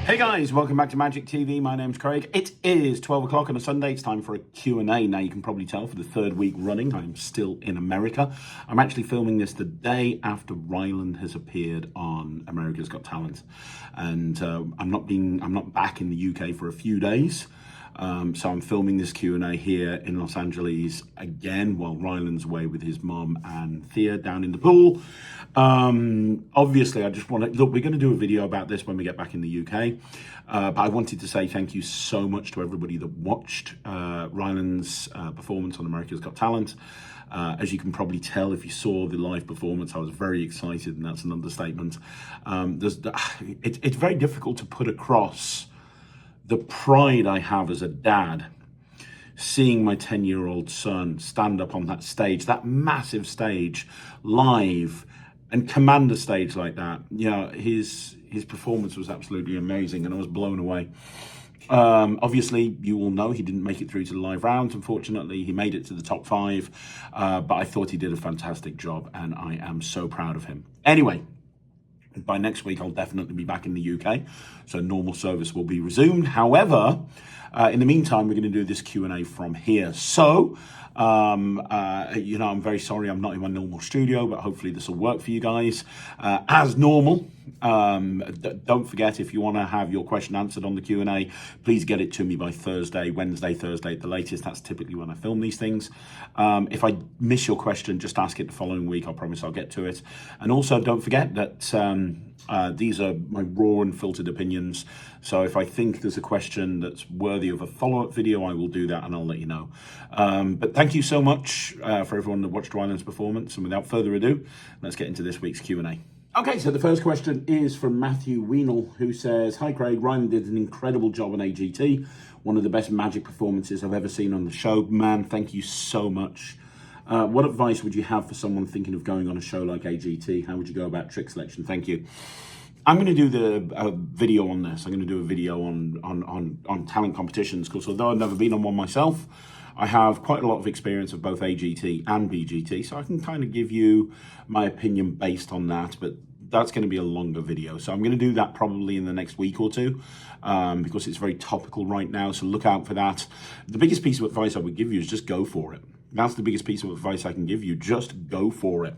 Hey guys, welcome back to Magic TV. My name's Craig. It is 12 o'clock on a Sunday. It's time for a Q&A. Now you can probably tell for the third week running, I'm still in America. I'm actually filming this the day after Ryland has appeared on America's Got Talent. And I'm not back in the UK for a few days. So I'm filming this Q&A here in Los Angeles again while Ryland's away with his mom and Thea down in the pool. Obviously, I just want to, look, we're going to do a video about this when we get back in the UK. But I wanted to say thank you so much to everybody that watched Ryland's performance on America's Got Talent. As you can probably tell, if you saw the live performance, I was very excited, and that's an understatement. It's very difficult to put across the pride I have as a dad, seeing my 10-year-old son stand up on that stage, that massive stage, live, and command a stage like that. You know, his performance was absolutely amazing, and I was blown away. Obviously, you all know he didn't make it through to the live rounds. Unfortunately, he made it to the top 5, but I thought he did a fantastic job, and I am so proud of him. Anyway, by next week, I'll definitely be back in the UK, so normal service will be resumed. However, in the meantime, we're going to do this Q&A from here. So, you know, I'm very sorry I'm not in my normal studio, but hopefully this will work for you guys. As normal, don't forget, if you want to have your question answered on the Q&A, please get it to me by Wednesday, Thursday at the latest. That's typically when I film these things. If I miss your question, just ask it the following week. I promise I'll get to it. And also, don't forget that these are my raw and filtered opinions. So if I think there's a question that's worthy of a follow-up video, I will do that and I'll let you know. But thank you so much for everyone that watched Ryland's performance. And without further ado, let's get into this week's Q&A. Okay, so the first question is from Matthew Weenel, who says, "Hi Craig, Ryland did an incredible job on AGT. One of the best magic performances I've ever seen on the show. Man, thank you so much. What advice would you have for someone thinking of going on a show like AGT? How would you go about trick selection? Thank you." I'm going to do a video on this. I'm going to do a video on talent competitions, because although I've never been on one myself, I have quite a lot of experience of both AGT and BGT, so I can kind of give you my opinion based on that, but that's going to be a longer video. So I'm going to do that probably in the next week or two, because it's very topical right now, so look out for that. The biggest piece of advice I would give you is just go for it. That's the biggest piece of advice I can give you. Just go for it.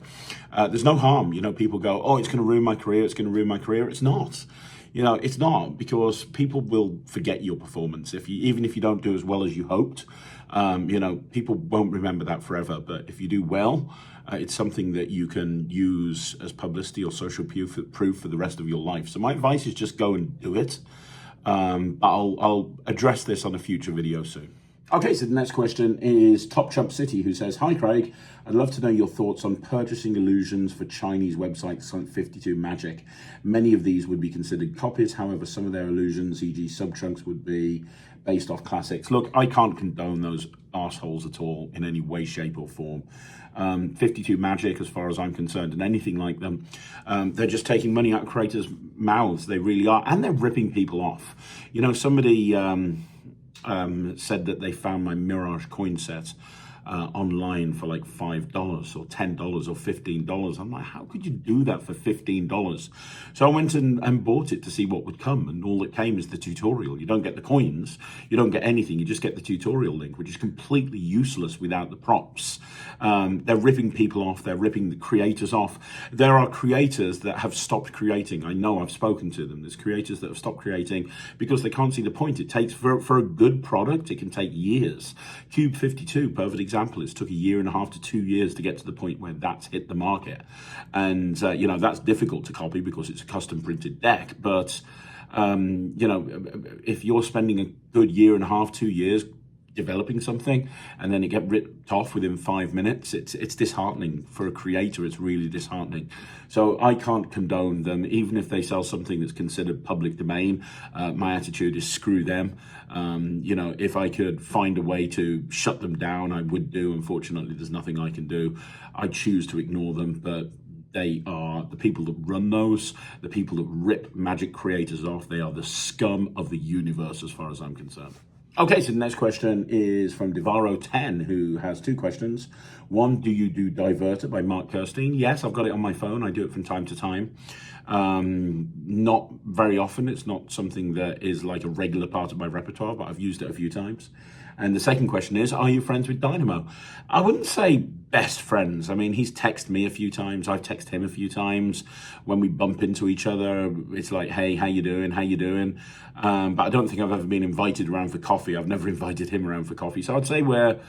There's no harm. You know, people go, oh, it's going to ruin my career. It's going to ruin my career. It's not. You know, it's not, because people will forget your performance. Even if you don't do as well as you hoped, you know, people won't remember that forever. But if you do well, it's something that you can use as publicity or social proof for the rest of your life. So my advice is just go and do it. I'll address this on a future video soon. Okay, so the next question is Top Chump City, who says, "Hi Craig, I'd love to know your thoughts on purchasing illusions for Chinese websites like 52 Magic. Many of these would be considered copies, however, some of their illusions, e.g. sub-chunks, would be based off classics." Look, I can't condone those arseholes at all in any way, shape or form. 52 Magic, as far as I'm concerned, and anything like them, they're just taking money out of creators' mouths. They really are, and they're ripping people off. You know, somebody said that they found my Mirage coin set online for like $5 or $10 or $15. I'm like, how could you do that for $15? So I went and bought it to see what would come, and all that came is the tutorial. You don't get the coins, you don't get anything, you just get the tutorial link, which is completely useless without the props. They're ripping people off, they're ripping the creators off. There are creators that have stopped creating. I know, I've spoken to them. There's creators that have stopped creating because they can't see the point. It takes, for a good product, it can take years. Cube 52, perfect example. It took 1.5 to 2 years to get to the point where that's hit the market. And, you know, that's difficult to copy because it's a custom printed deck. But, you know, if you're spending a good 1.5, 2 years developing something and then it get ripped off within 5 minutes, it's disheartening. For a creator, it's really disheartening. So I can't condone them. Even if they sell something that's considered public domain, my attitude is screw them. You know, if I could find a way to shut them down, I would do. Unfortunately, there's nothing I can do. I choose to ignore them, but they are the people that run those, the people that rip magic creators off. They are the scum of the universe as far as I'm concerned. Okay, so the next question is from Devaro10, who has two questions. One, do you do Diverter by Marc Kistien? Yes, I've got it on my phone. I do it from time to time. Not very often. It's not something that is like a regular part of my repertoire, but I've used it a few times. And the second question is, are you friends with Dynamo? I wouldn't say best friends. I mean, he's texted me a few times. I've texted him a few times. When we bump into each other, it's like, hey, how you doing? How you doing? But I don't think I've ever been invited around for coffee. I've never invited him around for coffee. So I'd say we're,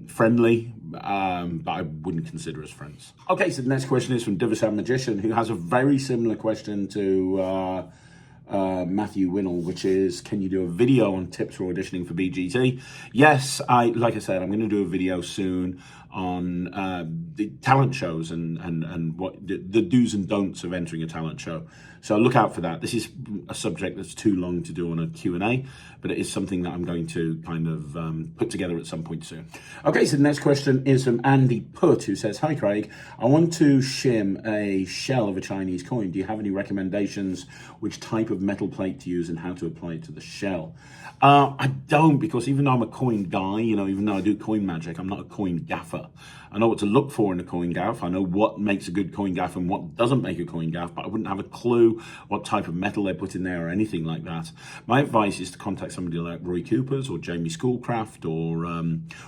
friendly, but I wouldn't consider us friends. Okay, so the next question is from Diverter Magician, who has a very similar question to Matthew Winnell, which is, can you do a video on tips for auditioning for BGT? Yes, like I said, I'm going to do a video soon on the talent shows and what the do's and don'ts of entering a talent show. So look out for that. This is a subject that's too long to do on a Q&A, but it is something that I'm going to kind of put together at some point soon. Okay, so the next question is from Andy Putt, who says, hi Craig, I want to shim a shell of a Chinese coin. Do you have any recommendations which type of metal plate to use and how to apply it to the shell? I don't, because even though I'm a coin guy, even though I do coin magic, I'm not a coin gaffer. I know what to look for in a coin gaff. I know what makes a good coin gaff and what doesn't make a coin gaff, but I wouldn't have a clue what type of metal they put in there or anything like that. My advice is to contact somebody like Roy Coopers or Jamie Schoolcraft or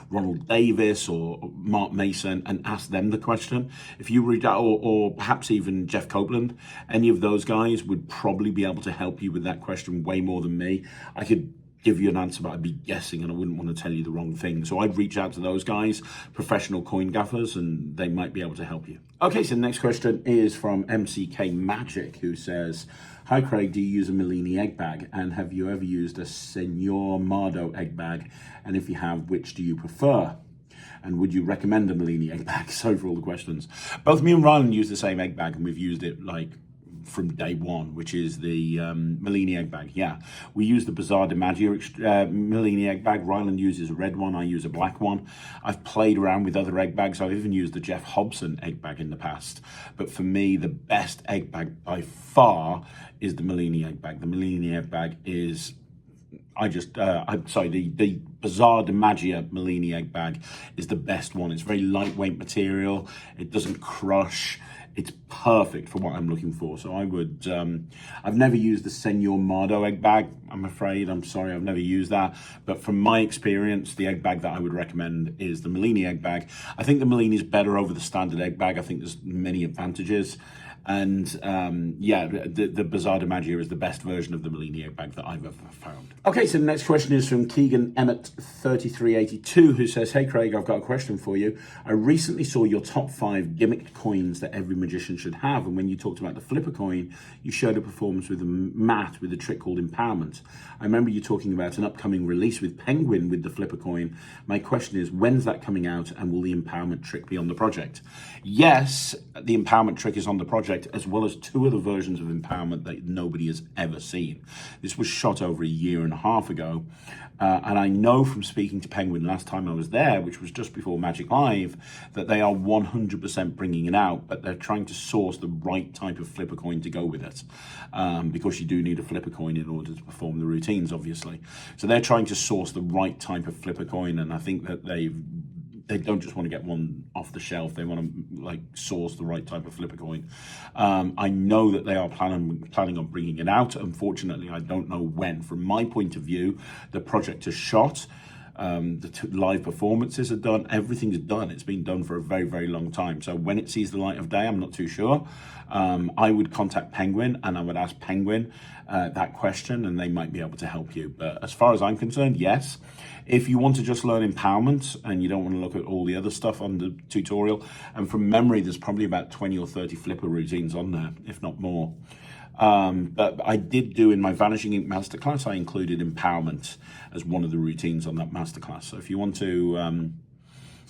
Ronald Davis or Mark Mason and ask them the question. If you read out, or perhaps even Jeff Copeland, any of those guys would probably be able to help you with that question way more than me. I could give you an answer, but I'd be guessing and I wouldn't want to tell you the wrong thing. So I'd reach out to those guys, professional coin gaffers, and they might be able to help you. Okay, so the next question is from MCK Magic, who says, hi Craig, do you use a Mellini egg bag? And have you ever used a Senor Mardo egg bag? And if you have, which do you prefer? And would you recommend a Mellini egg bag? Sorry for all the questions. Both me and Ryland use the same egg bag, and we've used it like from day one, which is the Mellini egg bag. Yeah, we use the Bizarre de Magia Mellini egg bag. Ryland uses a red one, I use a black one. I've played around with other egg bags. I've even used the Jeff Hobson egg bag in the past. But for me, the best egg bag by far is the Mellini egg bag. The Mellini egg bag is, the Bizarre de Magia Mellini egg bag is the best one. It's very lightweight material. It doesn't crush. It's perfect for what I'm looking for. So I would, I've never used the Senor Mardo egg bag, I'm afraid. I'm sorry, I've never used that. But from my experience, the egg bag that I would recommend is the Mellini egg bag. I think the Mellini is better over the standard egg bag. I think there's many advantages. And yeah, the Bizarre de Magia is the best version of the Mellini egg bag that I've ever found. Okay, so the next question is from Keegan Emmett 3382, who says, hey Craig, I've got a question for you. I recently saw your top 5 gimmicked coins that every magician should have. And when you talked about the flipper coin, you showed a performance with a mat with a trick called Empowerment. I remember you talking about an upcoming release with Penguin with the flipper coin. My question is, when's that coming out and will the Empowerment trick be on the project? Yes, the Empowerment trick is on the project, as well as 2 other versions of Empowerment that nobody has ever seen. This was shot over a year and a half ago, and I know from speaking to Penguin last time I was there, which was just before Magic Live, that they are 100% bringing it out, but they're trying to source the right type of flipper coin to go with it, because you do need a flipper coin in order to perform the routines, obviously. So they're trying to source the right type of flipper coin, and I think that they don't just want to get one off the shelf. They want to source the right type of flipper coin. I know that they are planning on bringing it out. Unfortunately, I don't know when. From my point of view, the project is shot. The live performances are done. Everything's done. It's been done for a very, very long time. So when it sees the light of day, I'm not too sure. I would contact Penguin and I would ask Penguin that question, and they might be able to help you. But as far as I'm concerned, yes. If you want to just learn Empowerment and you don't want to look at all the other stuff on the tutorial, and from memory, there's probably about 20 or 30 flipper routines on there, if not more. But I did do in my Vanishing Ink masterclass, I included Empowerment as one of the routines on that masterclass. So if you want to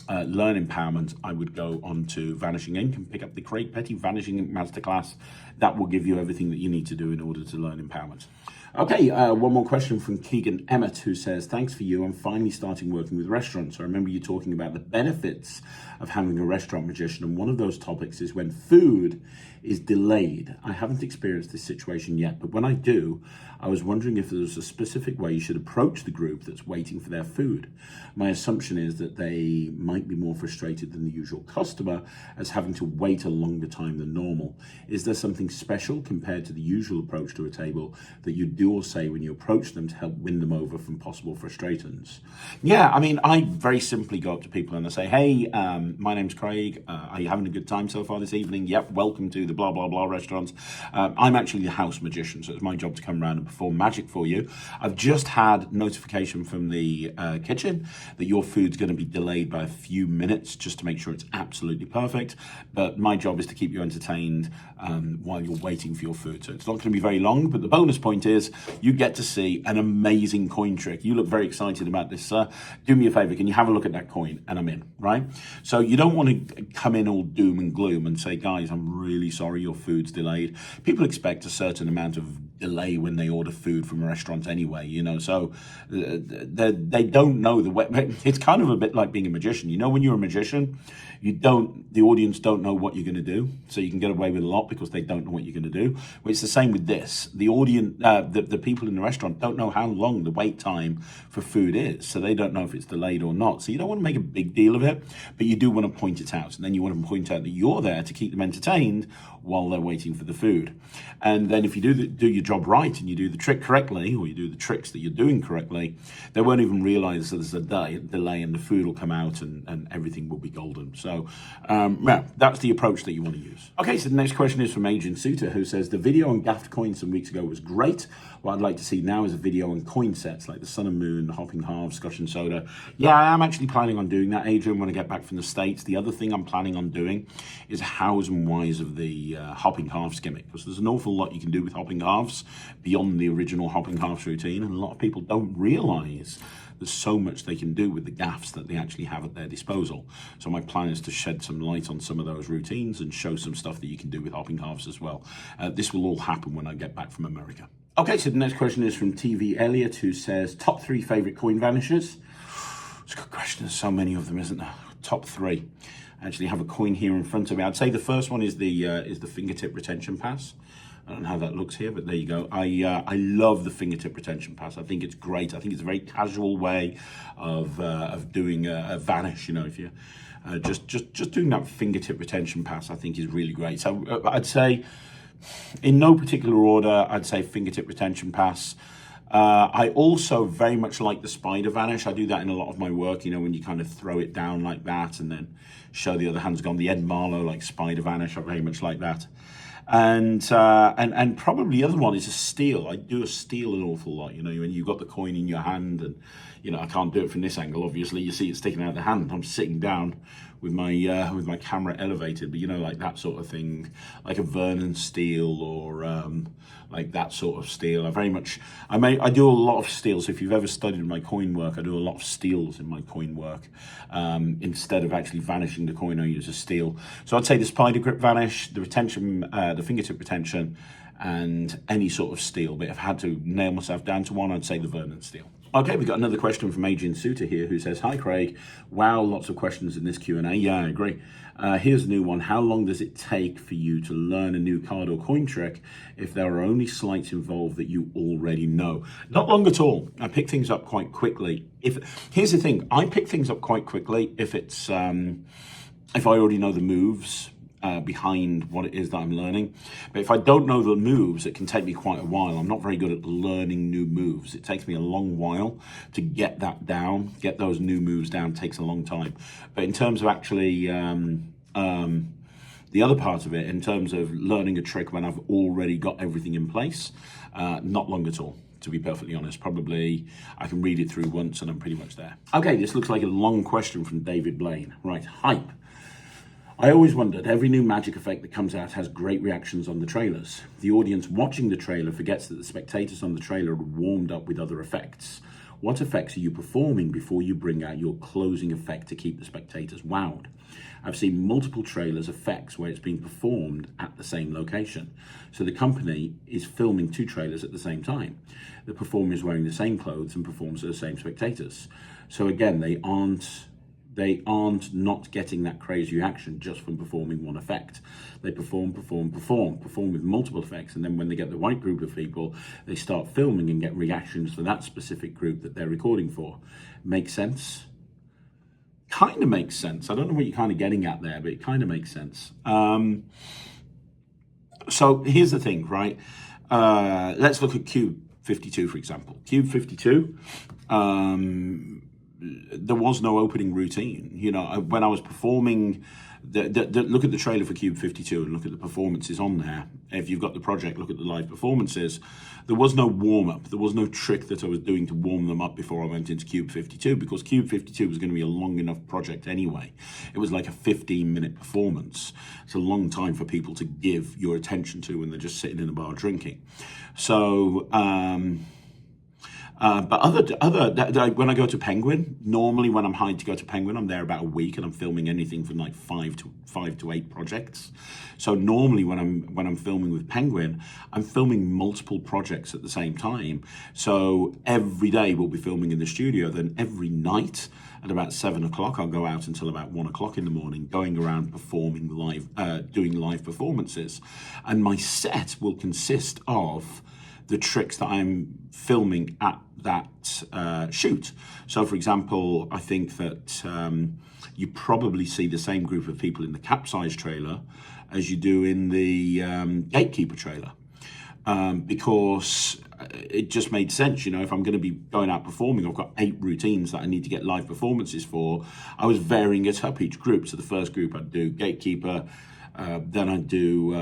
learn Empowerment, I would go on to Vanishing Ink and pick up the Craig Petty Vanishing Ink masterclass. That will give you everything that you need to do in order to learn Empowerment. Okay, one more question from Keegan Emmett, who says, thanks for you. I'm finally starting working with restaurants. I remember you talking about the benefits of having a restaurant magician, and one of those topics is when food is delayed. I haven't experienced this situation yet, but when I do, I was wondering if there was a specific way you should approach the group that's waiting for their food. My assumption is that they might be more frustrated than the usual customer as having to wait a longer time than normal. Is there something special compared to the usual approach to a table that you do or say when you approach them to help win them over from possible frustrations? Yeah, I mean, I very simply go up to people and I say, hey, my name's Craig. Are you having a good time so far this evening? Yep, welcome to the blah, blah, blah restaurants. I'm actually the house magician, so it's my job to come around and perform magic for you. I've just had notification from the kitchen that your food's going to be delayed by a few minutes just to make sure it's absolutely perfect. But my job is to keep you entertained while you're waiting for your food. So it's not going to be very long, but the bonus point is you get to see an amazing coin trick. You look very excited about this, sir. Do me a favor, can you have a look at that coin? And I'm in, right? So you don't want to come in all doom and gloom and say, guys, I'm really sorry your food's delayed. People expect a certain amount of delay when they order food from a restaurant anyway, you know, so they don't know the way. It's kind of a bit like being a magician. You know, when you're a magician, the audience don't know what you're going to do, so you can get away with a lot because they don't know what you're going to do. Well, it's the same with this. The audience, the people in the restaurant don't know how long the wait time for food is, so they don't know if it's delayed or not. So you don't want to make a big deal of it, but you do want to point it out, and then you want to point out that you're there to keep them entertained while they're waiting for the food. And then if you do your job right and you do the trick correctly, or you do the tricks that you're doing correctly, they won't even realize that there's a delay and the food will come out and everything will be golden. So yeah, that's the approach that you want to use. Okay, so the next question is from Agent Suter, who says, the video on gaffed coins some weeks ago was great. What I'd like to see now is a video on coin sets like the Sun and Moon, the Hopping Halves, Scotch and Soda. Yeah, I am actually planning on doing that, Adrian, when I get back from the States. The other thing I'm planning on doing is hows and whys of the Hopping Halves gimmick, because there's an awful lot you can do with Hopping Halves beyond the original Hopping Halves routine, and a lot of people don't realize there's so much they can do with the gaffs that they actually have at their disposal. So my plan is to shed some light on some of those routines and show some stuff that you can do with Hopping Halves as well. This will all happen when I get back from America. Okay, so the next question is from TV Elliott, who says, top 3 favorite Coin Vanishes? It's a good question. There's so many of them, isn't there? Top 3. I actually have a coin here in front of me. I'd say the first one is the fingertip retention pass. I don't know how that looks here, but there you go. I love the fingertip retention pass. I think it's great. I think it's a very casual way of doing a vanish. You know, if you just doing that fingertip retention pass, I think is really great. So I'd say, in no particular order, I'd say fingertip retention pass. I also very much like the spider vanish. I do that in a lot of my work, you know, when you kind of throw it down like that and then show the other hand's gone. The Ed Marlowe like spider vanish, I very much like that. And probably the other one is a steal. I do a steal an awful lot, you know, when you've got the coin in your hand, and you know, I can't do it from this angle, obviously. You see it sticking out of the hand. I'm sitting down with my camera elevated, but you know, like that sort of thing, like a Vernon steal or like that sort of steal. I do a lot of steals. If you've ever studied my coin work, I do a lot of steals in my coin work. Instead of actually vanishing the coin, I use a steal. So I'd say the spider grip vanish, the retention, the fingertip retention, and any sort of steal. But if I had to nail myself down to one, I'd say the Vernon steal. Okay, we've got another question from Agent Suter here, who says, hi Craig, wow, lots of questions in this Q&A. Yeah, I agree. Here's a new one. How long does it take for you to learn a new card or coin trick if there are only sleights involved that you already know? Not long at all. I pick things up quite quickly. Here's the thing, I pick things up quite quickly if it's if I already know the moves behind what it is that I'm learning. But if I don't know the moves, it can take me quite a while. I'm not very good at learning new moves. It takes me a long while to get that down, get those new moves down. It takes a long time. But in terms of actually the other part of it, in terms of learning a trick when I've already got everything in place, not long at all. To be perfectly honest, probably I can read it through once and I'm pretty much there. Okay, this looks like a long question from David Blaine. Right, hype. I always wondered, every new magic effect that comes out has great reactions on the trailers. The audience watching the trailer forgets that the spectators on the trailer are warmed up with other effects. What effects are you performing before you bring out your closing effect to keep the spectators wowed? I've seen multiple trailers effects where it's being performed at the same location. So the company is filming 2 trailers at the same time. The performer is wearing the same clothes and performs to the same spectators. So again, they aren't not getting that crazy reaction just from performing one effect. They perform with multiple effects, and then when they get the right group of people, they start filming and get reactions for that specific group that they're recording for. Makes sense? Kind of makes sense. I don't know what you're kind of getting at there, but it kind of makes sense. So here's the thing, right? Let's look at Cube 52, for example. Cube 52, there was no opening routine. You know, when I was performing, look at the trailer for Cube 52 and look at the performances on there. If you've got the project, look at the live performances. There was no warm-up. There was no trick that I was doing to warm them up before I went into Cube 52, because Cube 52 was going to be a long enough project anyway. It was like a 15-minute performance. It's a long time for people to give your attention to when they're just sitting in a bar drinking. So, but when I go to Penguin, normally when I'm hired to go to Penguin, I'm there about a week and I'm filming anything from like 5 to 8 projects. So normally when I'm filming with Penguin, I'm filming multiple projects at the same time. So every day we'll be filming in the studio. Then every night at about 7 o'clock, I'll go out until about 1 o'clock in the morning, going around performing live, doing live performances. And my set will consist of the tricks that I'm filming at that shoot. So for example, I think that you probably see the same group of people in the Capsize trailer as you do in the Gatekeeper trailer, because it just made sense. You know, if I'm going to be going out performing, I've got 8 routines that I need to get live performances for. I was varying it up each group. So the first group I'd do Gatekeeper, then I'd do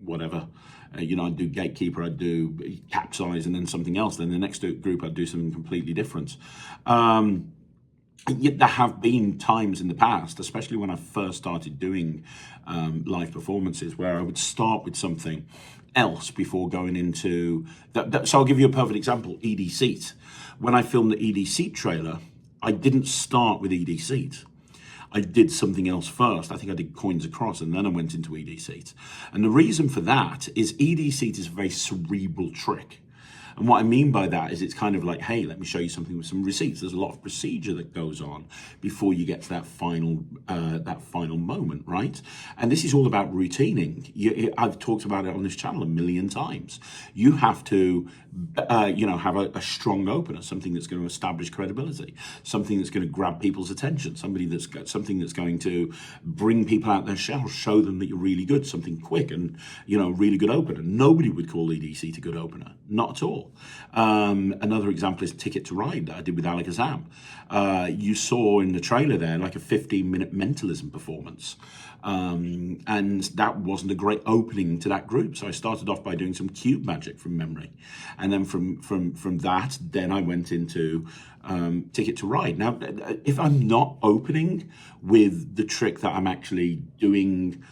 whatever. You know, I'd do Gatekeeper, I'd do Capsize, and then something else. Then the next group, I'd do something completely different. Yet there have been times in the past, especially when I first started doing live performances, where I would start with something else before going into that. So I'll give you a perfect example, ED Seat. When I filmed the ED Seat trailer, I didn't start with ED Seat. I did something else first. I think I did Coins Across, and then I went into ED Seat. And the reason for that is ED Seat is a very cerebral trick. And what I mean by that is it's kind of like, hey, let me show you something with some receipts. There's a lot of procedure that goes on before you get to that final moment, right? And this is all about routining. I've talked about it on this channel a million times. You have to, have a strong opener, something that's going to establish credibility, something that's going to grab people's attention, something that's going to bring people out their shell, show them that you're really good, something quick and, really good opener. Nobody would call EDC a good opener, not at all. Another example is Ticket to Ride that I did with Alakazam. You saw in the trailer there like a 15-minute Mentalism performance. And that wasn't a great opening to that group. So I started off by doing some cube magic from memory. And then from that, then I went into Ticket to Ride. Now, if I'm not opening with the trick that I'm actually doing,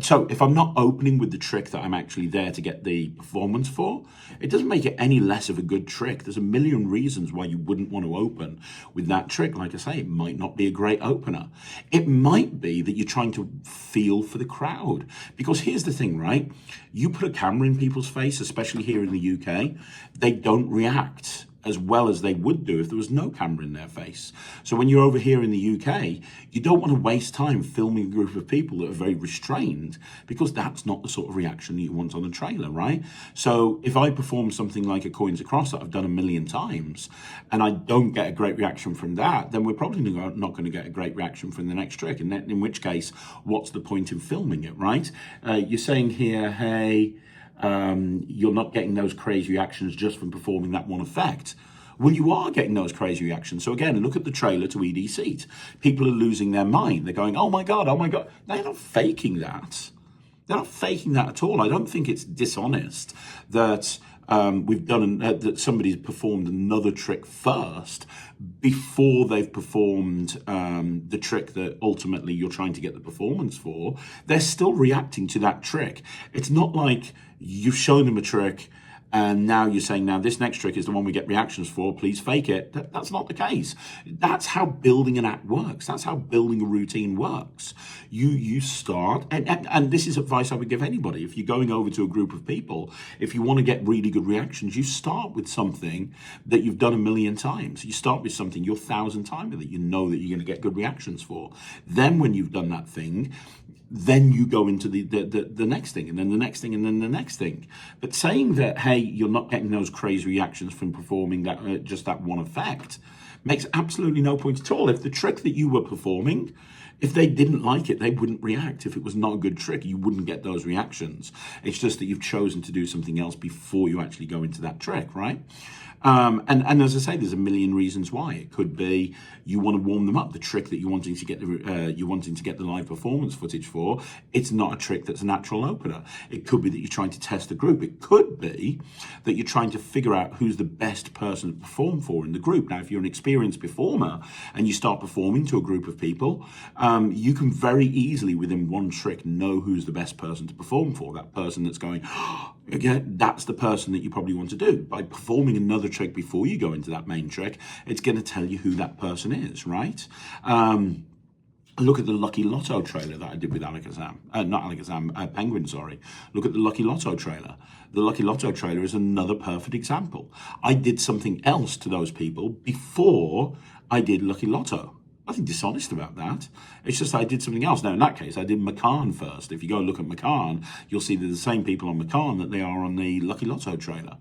so if I'm not opening with the trick that I'm actually there to get the performance for, it doesn't make it any less of a good trick. There's a million reasons why you wouldn't want to open with that trick. Like I say, it might not be a great opener. It might be that you're trying to feel for the crowd. Because here's the thing, right? You put a camera in people's face, especially here in the UK, they don't react as well as they would do if there was no camera in their face. So when you're over here in the UK, you don't want to waste time filming a group of people that are very restrained, because that's not the sort of reaction that you want on a trailer, right? So if I perform something like a Coins Across that I've done a million times, and I don't get a great reaction from that, then we're probably not going to get a great reaction from the next trick, and then, in which case, what's the point in filming it, right? You're saying here, hey, you're not getting those crazy reactions just from performing that one effect. Well, you are getting those crazy reactions. So again, look at the trailer to ED Seat. People are losing their mind. They're going, oh my God, oh my God. They're not faking that. They're not faking that at all. I don't think it's dishonest that we've done that somebody's performed another trick first before they've performed the trick that ultimately you're trying to get the performance for. They're still reacting to that trick. It's not like you've shown them a trick and now you're saying, now this next trick is the one we get reactions for, please fake it. That's not the case. That's how building an act works. That's how building a routine works. You start, and this is advice I would give anybody. If you're going over to a group of people, if you want to get really good reactions, you start with something that you've done 1,000,000 times. You start with something you're 1,000 times that you know that you're going to get good reactions for. Then when you've done that thing, then you go into the next thing, and then the next thing, and then the next thing. But saying that, hey, you're not getting those crazy reactions from performing that just that one effect makes absolutely no point at all. If the trick that you were performing, if they didn't like it, they wouldn't react. If it was not a good trick, you wouldn't get those reactions. It's just that you've chosen to do something else before you actually go into that trick, right? And as I say, there's 1,000,000 reasons why. It could be you want to warm them up. The trick that you're wanting to get the live performance footage for, it's not a trick that's a natural opener. It could be that you're trying to test the group. It could be that you're trying to figure out who's the best person to perform for in the group. Now, if you're an experienced performer and you start performing to a group of people, you can very easily, within one trick, know who's the best person to perform for. That person that's going, again, that's the person that you probably want to do. By performing another trick before you go into that main trick, it's going to tell you who that person is, right? Look at the Lucky Lotto trailer that I did with Penguin, sorry. Look at the Lucky Lotto trailer. The Lucky Lotto trailer is another perfect example. I did something else to those people before I did Lucky Lotto. Nothing dishonest about that. It's just I did something else. Now, in that case, I did McCann first. If you go and look at McCann, you'll see they're the same people on McCann that they are on the Lucky Lotto trailer,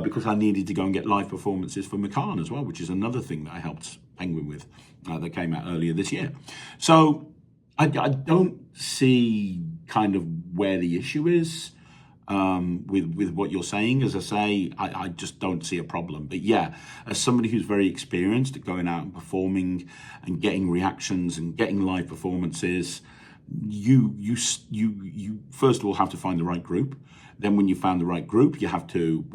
because I needed to go and get live performances for McCann as well, which is another thing that I helped Penguin with that came out earlier this year. So I don't see kind of where the issue is. With what you're saying. As I say, I just don't see a problem. But yeah, as somebody who's very experienced at going out and performing and getting reactions and getting live performances, you first of all have to find the right group. Then when you found the right group, you have to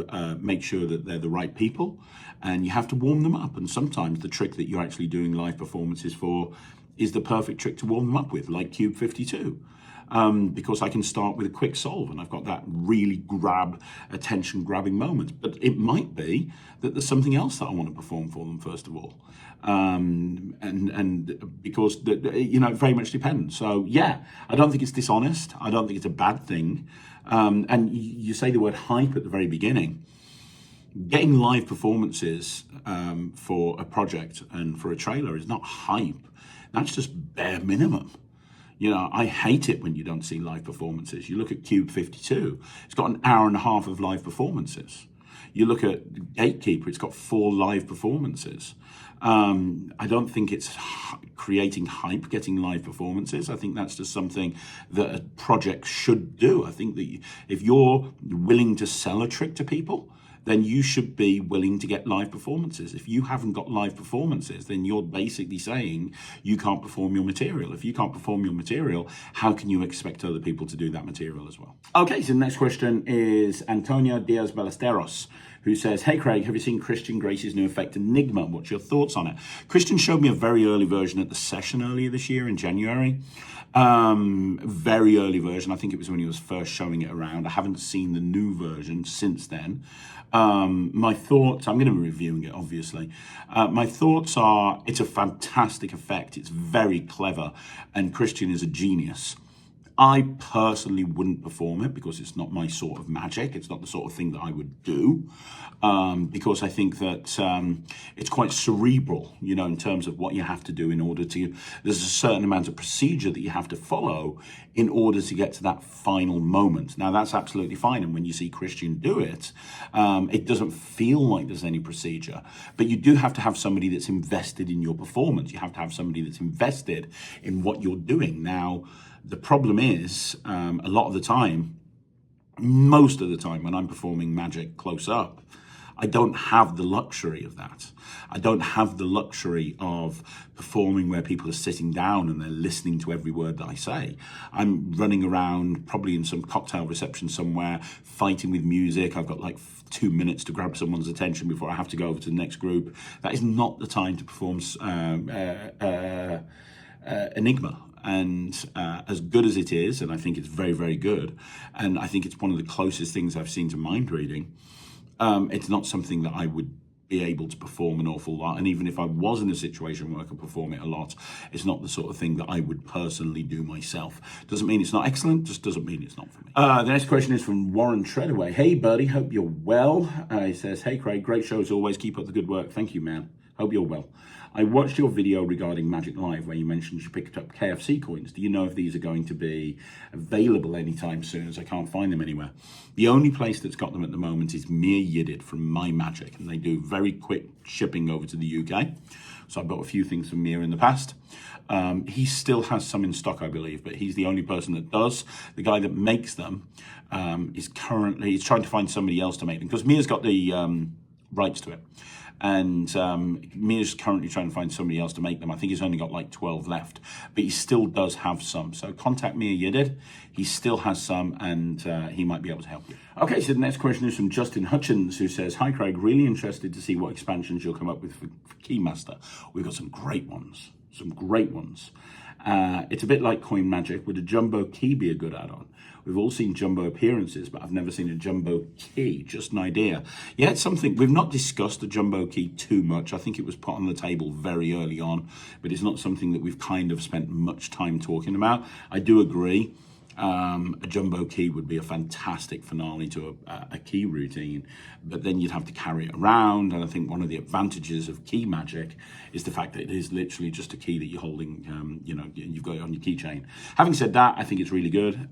make sure that they're the right people, and you have to warm them up. And sometimes the trick that you're actually doing live performances for is the perfect trick to warm them up with, like Cube 52. Because I can start with a quick solve and I've got that really attention grabbing moment. But it might be that there's something else that I want to perform for them first of all. And because, it very much depends. So yeah, I don't think it's dishonest. I don't think it's a bad thing. And you say the word hype at the very beginning. Getting live performances for a project and for a trailer is not hype. That's just bare minimum. I hate it when you don't see live performances. You look at Cube 52, it's got an hour and a half of live performances. You look at Gatekeeper, it's got 4 live performances. I don't think it's creating hype, getting live performances. I think that's just something that a project should do. I think that if you're willing to sell a trick to people, then you should be willing to get live performances. If you haven't got live performances, then you're basically saying you can't perform your material. If you can't perform your material, how can you expect other people to do that material as well? Okay, so the next question is Antonio Diaz Ballesteros, who says, hey Craig, have you seen Kistien Grace's new effect Enigma? What's your thoughts on it? Kistien showed me a very early version at the session earlier this year in January. Very early version. I think it was when he was first showing it around. I haven't seen the new version since then. My thoughts, I'm going to be reviewing it, obviously. My thoughts are, it's a fantastic effect. It's very clever. And Kistien is a genius. I personally wouldn't perform it because it's not my sort of magic. It's not the sort of thing that I would do, because I think that it's quite cerebral, in terms of what you have to do in order to, there's a certain amount of procedure that you have to follow in order to get to that final moment. Now, that's absolutely fine. And when you see Kistien do it, it doesn't feel like there's any procedure, but you do have to have somebody that's invested in your performance. You have to have somebody that's invested in what you're doing. Now, the problem is, a lot of the time, most of the time when I'm performing magic close up, I don't have the luxury of that. I don't have the luxury of performing where people are sitting down and they're listening to every word that I say. I'm running around probably in some cocktail reception somewhere, fighting with music. I've got like 2 minutes to grab someone's attention before I have to go over to the next group. That is not the time to perform Enigma. And as good as it is, and I think it's very, very good, and I think it's one of the closest things I've seen to mind reading, It's not something that I would be able to perform an awful lot. And even if I was in a situation where I could perform it a lot, it's not the sort of thing that I would personally do myself. Doesn't mean it's not excellent, just doesn't mean it's not for me. The next question is from Warren Treadaway. Hey, buddy, hope you're well. He says, hey, Craig, great show as always. Keep up the good work. Thank you, man. Hope you're well. I watched your video regarding Magic Live where you mentioned you picked up KFC coins. Do you know if these are going to be available anytime soon, as I can't find them anywhere? The only place that's got them at the moment is Mir Yidid from My Magic, and they do very quick shipping over to the UK. So I've got a few things from Mir in the past. He still has some in stock, I believe, but he's the only person that does. The guy that makes them is currently trying to find somebody else to make them, because Mir's got the rights to it. And Mir's currently trying to find somebody else to make them. I think he's only got like 12 left, but he still does have some. So contact Mir Yidid. He still has some, and he might be able to help you. Okay, so the next question is from Justin Hutchins, who says, hi, Craig, really interested to see what expansions you'll come up with for Keymaster. We've got some great ones, It's a bit like Coin Magic. Would a jumbo key be a good add-on? We've all seen jumbo appearances, but I've never seen a jumbo key. Just an idea. Yeah, it's something. We've not discussed the jumbo key too much. I think it was put on the table very early on, but it's not something that we've kind of spent much time talking about. I do agree. A jumbo key would be a fantastic finale to a key routine, but then you'd have to carry it around. And I think one of the advantages of key magic is the fact that it is literally just a key that you're holding, you've got it on your keychain. Having said that, I think it's really good.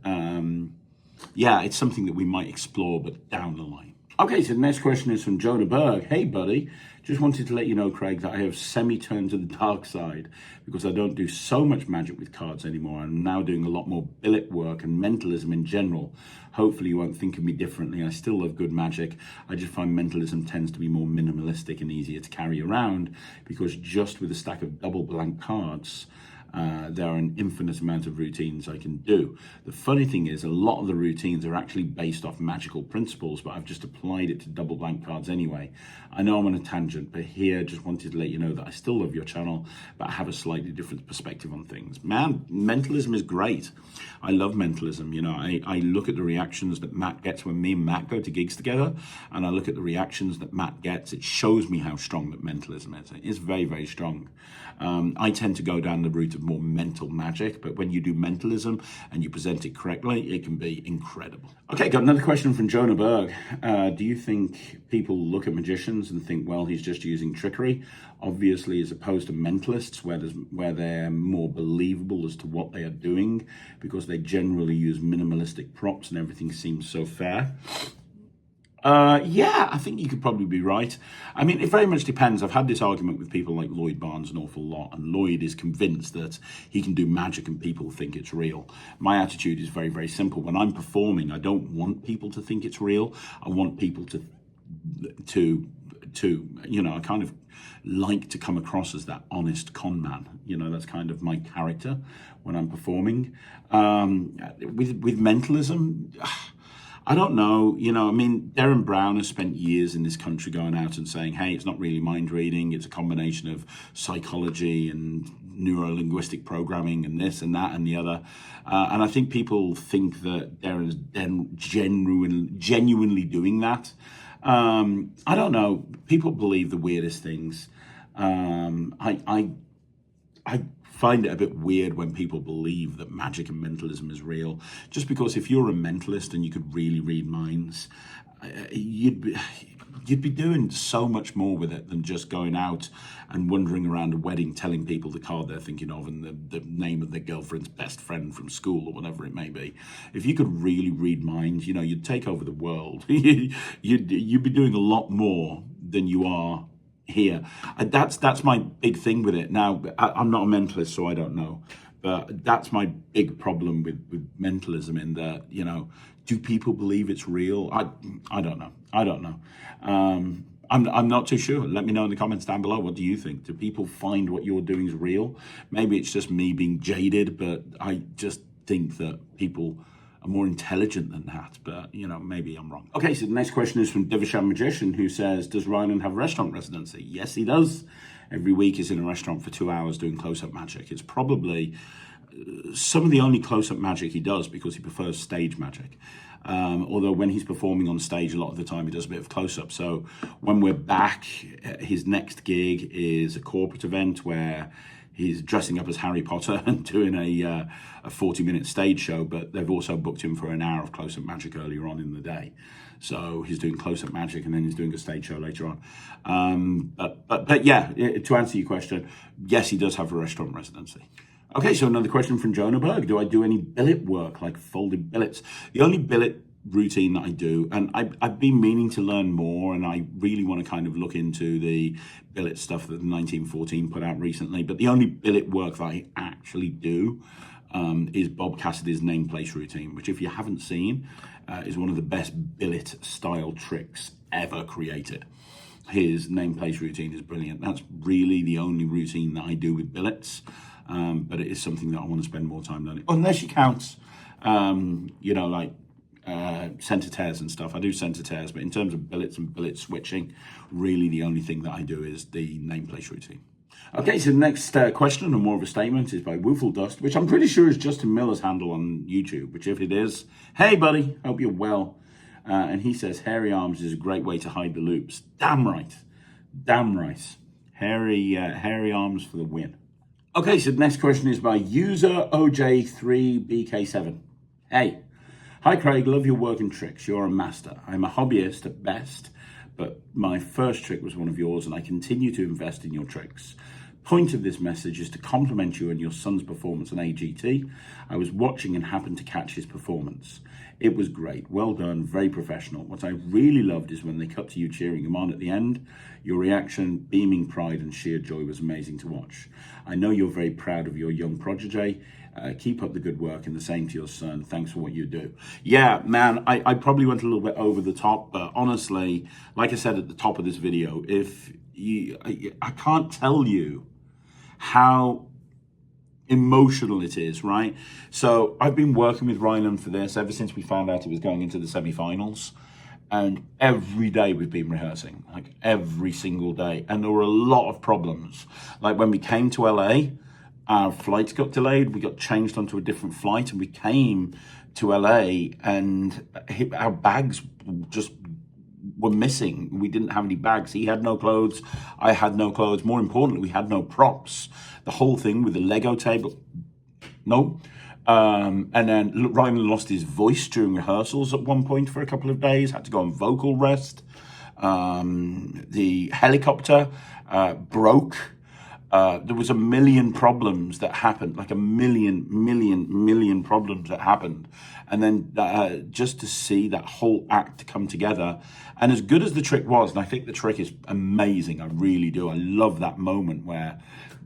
Yeah, it's something that we might explore, but down the line. Okay, so the next question is from Jonah Berg. Hey, buddy. Just wanted to let you know, Craig, that I have semi-turned to the dark side because I don't do so much magic with cards anymore. I'm now doing a lot more billet work and mentalism in general. Hopefully you won't think of me differently. I still love good magic. I just find mentalism tends to be more minimalistic and easier to carry around because just with a stack of double blank cards, there are an infinite amount of routines I can do. The funny thing is, a lot of the routines are actually based off magical principles, but I've just applied it to double blank cards anyway. I know I'm on a tangent, but here, just wanted to let you know that I still love your channel, but I have a slightly different perspective on things. Man, mentalism is great. I love mentalism. You know, I look at the reactions that Matt gets when me and Matt go to gigs together, and I look at the reactions that Matt gets. It shows me how strong that mentalism is. It is very, very strong. I tend to go down the route of more mental magic, but when you do mentalism and you present it correctly, it can be incredible. Okay, got another question from Jonah Berg. Do you think people look at magicians and think, well, he's just using trickery? Obviously, as opposed to mentalists, where they're more believable as to what they are doing because they generally use minimalistic props and everything seems so fair. Yeah, I think you could probably be right. I mean, it very much depends. I've had this argument with people like Lloyd Barnes an awful lot, and Lloyd is convinced that he can do magic and people think it's real. My attitude is very, very simple. When I'm performing, I don't want people to think it's real. I want people to I kind of like to come across as that honest con man. You know, that's kind of my character when I'm performing. With mentalism, I don't know, I mean, Darren Brown has spent years in this country going out and saying, hey, it's not really mind reading, it's a combination of psychology and neuro-linguistic programming and this and that and the other. And I think people think that Darren's genuinely doing that. I don't know, people believe the weirdest things. I find it a bit weird when people believe that magic and mentalism is real, just because if you're a mentalist and you could really read minds, you'd be doing so much more with it than just going out and wandering around a wedding telling people the card they're thinking of and the name of their girlfriend's best friend from school or whatever it may be. If you could really read minds, you'd take over the world. you'd be doing a lot more than you are here. That's my big thing with it. Now, I'm not a mentalist, so I don't know, but that's my big problem with mentalism, in that, do people believe it's real? I don't know. I'm not too sure. Let me know in the comments down below. What do you think? Do people find what you're doing is real? Maybe it's just me being jaded, but I just think that people are more intelligent than that, but maybe I'm wrong. Okay, so the next question is from Divishan Magician, who says, does Ryland have a restaurant residency? Yes, he does. Every week he's in a restaurant for 2 hours doing close-up magic. It's probably some of the only close-up magic he does because he prefers stage magic. Although when he's performing on stage, a lot of the time he does a bit of close-up. So when we're back, his next gig is a corporate event where he's dressing up as Harry Potter and doing a 40-minute stage show, but they've also booked him for an hour of close-up magic earlier on in the day. So he's doing close-up magic and then he's doing a stage show later on. But yeah, to answer your question, yes, he does have a restaurant residency. Okay, so another question from Jonah Berg. Do I do any billet work, like folded billets? The only billet routine that I do, and I've been meaning to learn more, and I really want to kind of look into the billet stuff that the 1914 put out recently, but the only billet work that I actually do is Bob Cassidy's name place routine, which if you haven't seen, is one of the best billet style tricks ever created. His name place routine is brilliant. That's really the only routine that I do with billets. But it is something that I want to spend more time learning. Unless you count, like center tears and stuff. I do center tears, but in terms of billets and billet switching, really the only thing that I do is the name place routine. Okay, so the next question, and more of a statement, is by Woofle Dust, which I'm pretty sure is Justin Miller's handle on YouTube, which if it is, hey buddy, hope you're well. And he says, hairy arms is a great way to hide the loops. Damn right. Damn right. Hairy arms for the win. Okay, so the next question is by user OJ3BK7. Hey, hi Craig, love your work and tricks. You're a master. I'm a hobbyist at best, but my first trick was one of yours and I continue to invest in your tricks. Point of this message is to compliment you on your son's performance on AGT. I was watching and happened to catch his performance. It was great, well done, very professional. What I really loved is when they cut to you cheering him on at the end. Your reaction, beaming pride and sheer joy was amazing to watch. I know you're very proud of your young protege. Keep up the good work, and the same to your son. Thanks for what you do. Yeah, man, I probably went a little bit over the top, but honestly, like I said at the top of this video, I can't tell you how emotional it is, right? So I've been working with Ryland for this ever since we found out it was going into the semi-finals, and every day we've been rehearsing, like every single day, and there were a lot of problems. Like when we came to LA, our flights got delayed, we got changed onto a different flight, and we came to LA and our bags just were missing. We didn't have any bags. He had no clothes, I had no clothes. More importantly, we had no props. The whole thing with the Lego table, no. And then Ryan lost his voice during rehearsals at one point for a couple of days, had to go on vocal rest. The helicopter broke. There was a million problems that happened, like a million problems that happened. And then just to see that whole act come together, and as good as the trick was, and I think the trick is amazing, I really do. I love that moment where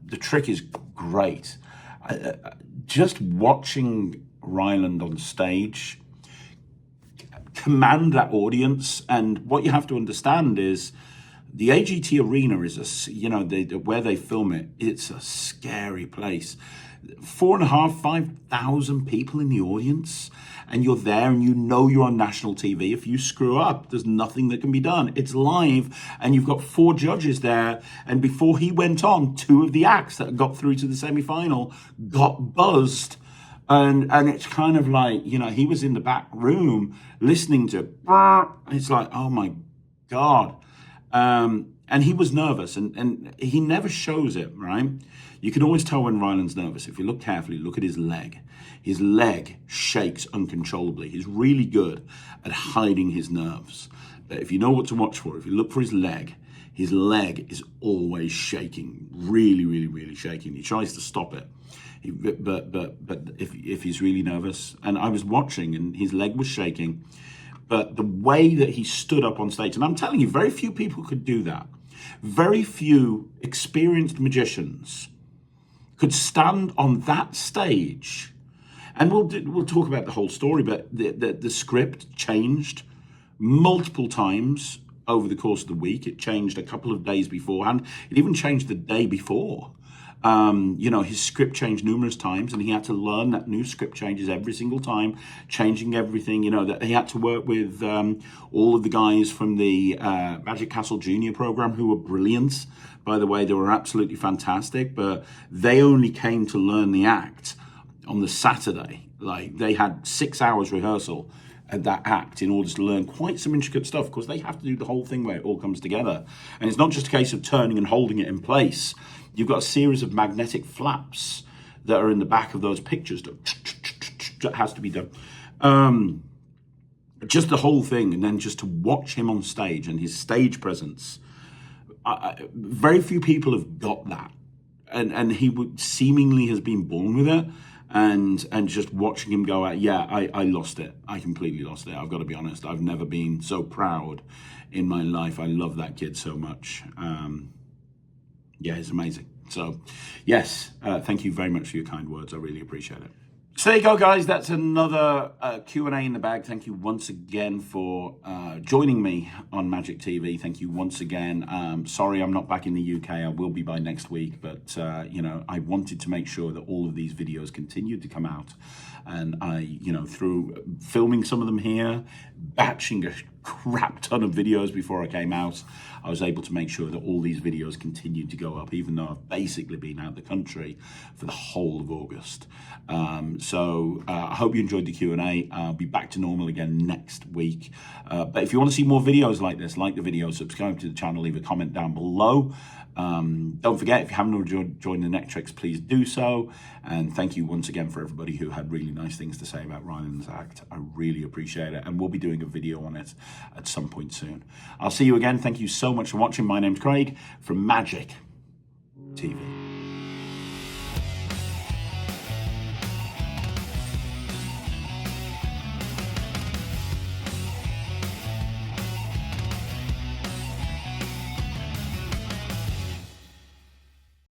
the trick is great. Just watching Ryland on stage command that audience, and what you have to understand is the AGT arena is where they film it, it's a scary place. 4,500, 5,000 people in the audience, and you're there and you know you're on national TV. If you screw up, there's nothing that can be done. It's live, and you've got 4 judges there, and before he went on, 2 of the acts that got through to the semi-final got buzzed. And it's kind of like, he was in the back room listening to, it's like, oh my God. And he was nervous, and he never shows it, right? You can always tell when Ryland's nervous. If you look carefully, look at his leg. His leg shakes uncontrollably. He's really good at hiding his nerves. But if you know what to watch for, if you look for his leg is always shaking, really shaking. He tries to stop it. But if he's really nervous, and I was watching and his leg was shaking, but the way that he stood up on stage, and I'm telling you, very few people could do that. Very few experienced magicians could stand on that stage. And we'll talk about the whole story, but the script changed multiple times over the course of the week. It changed a couple of days beforehand. It even changed the day before. His script changed numerous times, and he had to learn that new script changes every single time, changing everything. That he had to work with all of the guys from the Magic Castle Junior program, who were brilliant. By the way, they were absolutely fantastic, but they only came to learn the act on the Saturday. Like, they had 6 hours rehearsal, that act in order to learn quite some intricate stuff, because they have to do the whole thing where it all comes together. And it's not just a case of turning and holding it in place. You've got a series of magnetic flaps that are in the back of those pictures that has to be done. Just the whole thing, and then just to watch him on stage and his stage presence. Very few people have got that. And he seemingly has been born with it. And just watching him go out, yeah, I lost it. I completely lost it. I've got to be honest. I've never been so proud in my life. I love that kid so much. Yeah, it's amazing. So, yes, thank you very much for your kind words. I really appreciate it. So there you go, guys. That's another Q&A in the bag. Thank you once again for joining me on Magic TV. Thank you once again. Sorry I'm not back in the UK. I will be by next week. But, you know, I wanted to make sure that all of these videos continued to come out. And I, you know, through filming some of them here, batching a crap ton of videos before I came out, I was able to make sure that all these videos continued to go up, even though I've basically been out of the country for the whole of August. So I hope you enjoyed the Q&A. I'll be back to normal again next week. But if you want to see more videos like this, like the video, subscribe to the channel, leave a comment down below. Don't forget, if you haven't already joined the Netrix, please do so. And thank you once again for everybody who had really nice things to say about Ryland's act. I really appreciate it. And we'll be doing a video on it at some point soon. I'll see you again. Thank you so much for watching. My name's Craig from Magic TV.